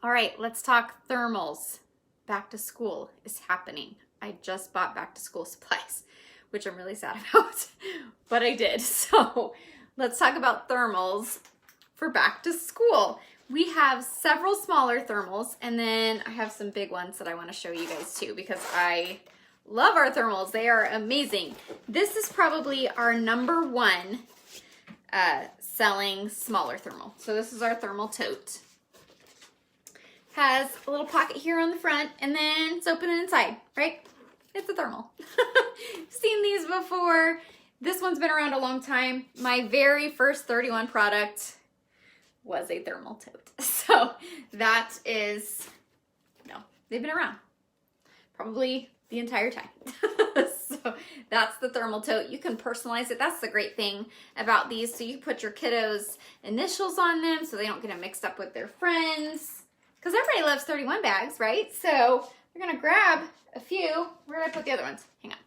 All right, let's talk thermals. Back to school is happening. I just bought back to school supplies, which I'm really sad about, but I did. So let's talk about thermals for back to school. We have several smaller thermals, and then I have some big ones that I want to show you guys too, because I love our thermals. They are amazing. This is probably our number one selling smaller thermal. So this is our thermal tote. Has a little pocket here on the front, and then it's open inside, right? It's a thermal. Seen these before. This one's been around a long time. My very first 31 product was a thermal tote. So that is, they've been around probably the entire time. So that's the thermal tote. You can personalize it. That's the great thing about these. So you can put your kiddos' initials on them so they don't get them mixed up with their friends. Because everybody loves 31 bags, right? So we're going to grab a few. Where did I put the other ones? Hang on.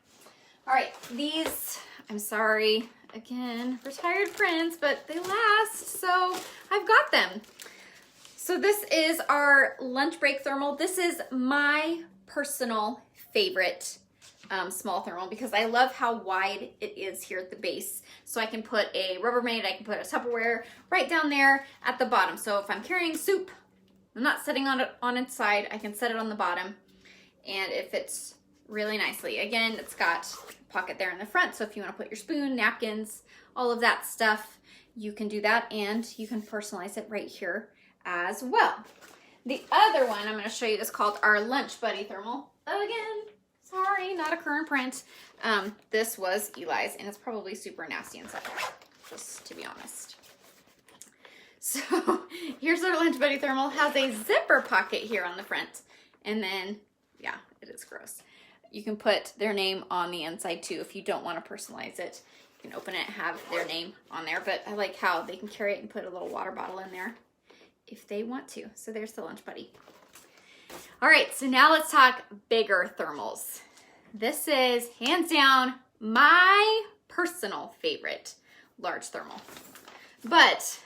All right, these, I'm sorry, again, retired prints, but they last, so I've got them. So this is our lunch break thermal. This is my personal favorite small thermal because I love how wide it is here at the base. So I can put a Rubbermaid, I can put a Tupperware right down there at the bottom. So if I'm carrying soup, I'm not sitting on it on its side, I can set it on the bottom and it fits really nicely. Again, it's got a pocket there in the front, so if you want to put your spoon, napkins, all of that stuff, you can do that, and you can personalize it right here as well. The other one I'm going to show you is called our Lunch Buddy thermal. Again, sorry, not a current print. This was Eli's, and it's probably super nasty inside, just to be honest. So here's our Lunch Buddy thermal. Has a zipper pocket here on the front. And then, yeah, it is gross. You can put their name on the inside too if you don't want to personalize it. You can open it and have their name on there. But I like how they can carry it and put a little water bottle in there if they want to. So there's the Lunch Buddy. All right, so now let's talk bigger thermals. This is hands down my personal favorite large thermal. But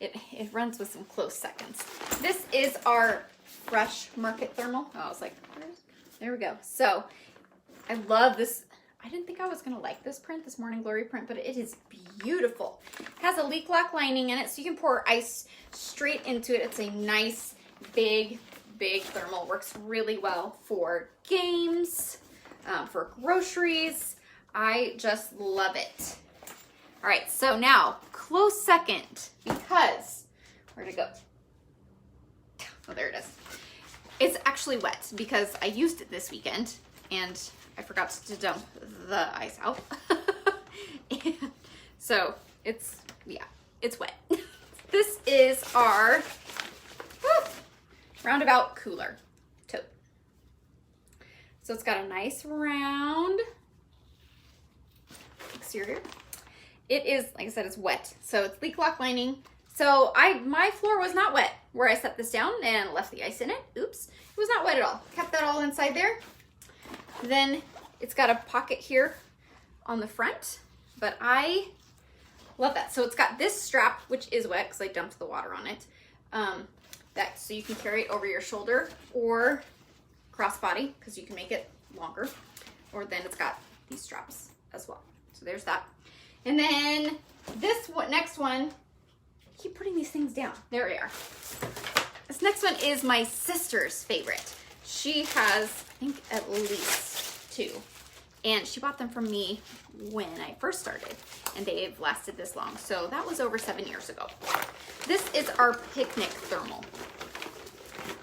it runs with some close seconds. This is our Fresh Market thermal. Oh, I was like, there we go. So I love this. I didn't think I was gonna like this print, this Morning Glory print, but it is beautiful. It has a leak lock lining in it, so you can pour ice straight into it. It's a nice, big thermal. Works really well for games, for groceries. I just love it. All right, so now, close second, because, where'd it go? Oh, there it is. It's actually wet because I used it this weekend and I forgot to dump the ice out. And so it's wet. This is our Roundabout Cooler tote. So it's got a nice round exterior. It is, like I said, it's wet. So it's leak lock lining. So my floor was not wet where I set this down and left the ice in it. Oops. It was not wet at all. Kept that all inside there. Then it's got a pocket here on the front, but I love that. So it's got this strap, which is wet because I dumped the water on it. So you can carry it over your shoulder or crossbody because you can make it longer. Or then it's got these straps as well. So there's that. And then this one, next one, I keep putting these things down. There we are. This next one is my sister's favorite. She has, I think, at least two. And she bought them from me when I first started. And they've lasted this long. So that was over 7 years ago. This is our picnic thermal.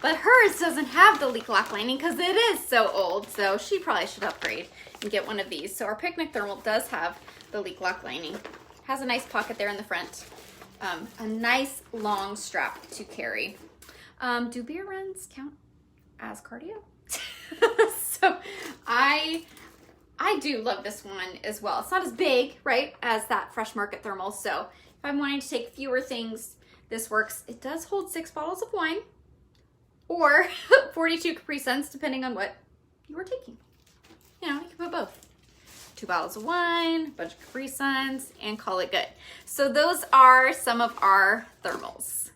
But hers doesn't have the leak lock lining because it is so old. So she probably should upgrade and get one of these. So our picnic thermal does have the leak lock lining. Has a nice pocket there in the front. A nice long strap to carry. Do beer runs count as cardio? So I do love this one as well. It's not as big, right, as that Fresh Market thermal. So if I'm wanting to take fewer things, this works. It does hold 6 bottles of wine or 42 Capri Suns, depending on what you are taking. You know, you can put both. 2 bottles of wine, a bunch of Capri Suns, and call it good. So those are some of our thermals.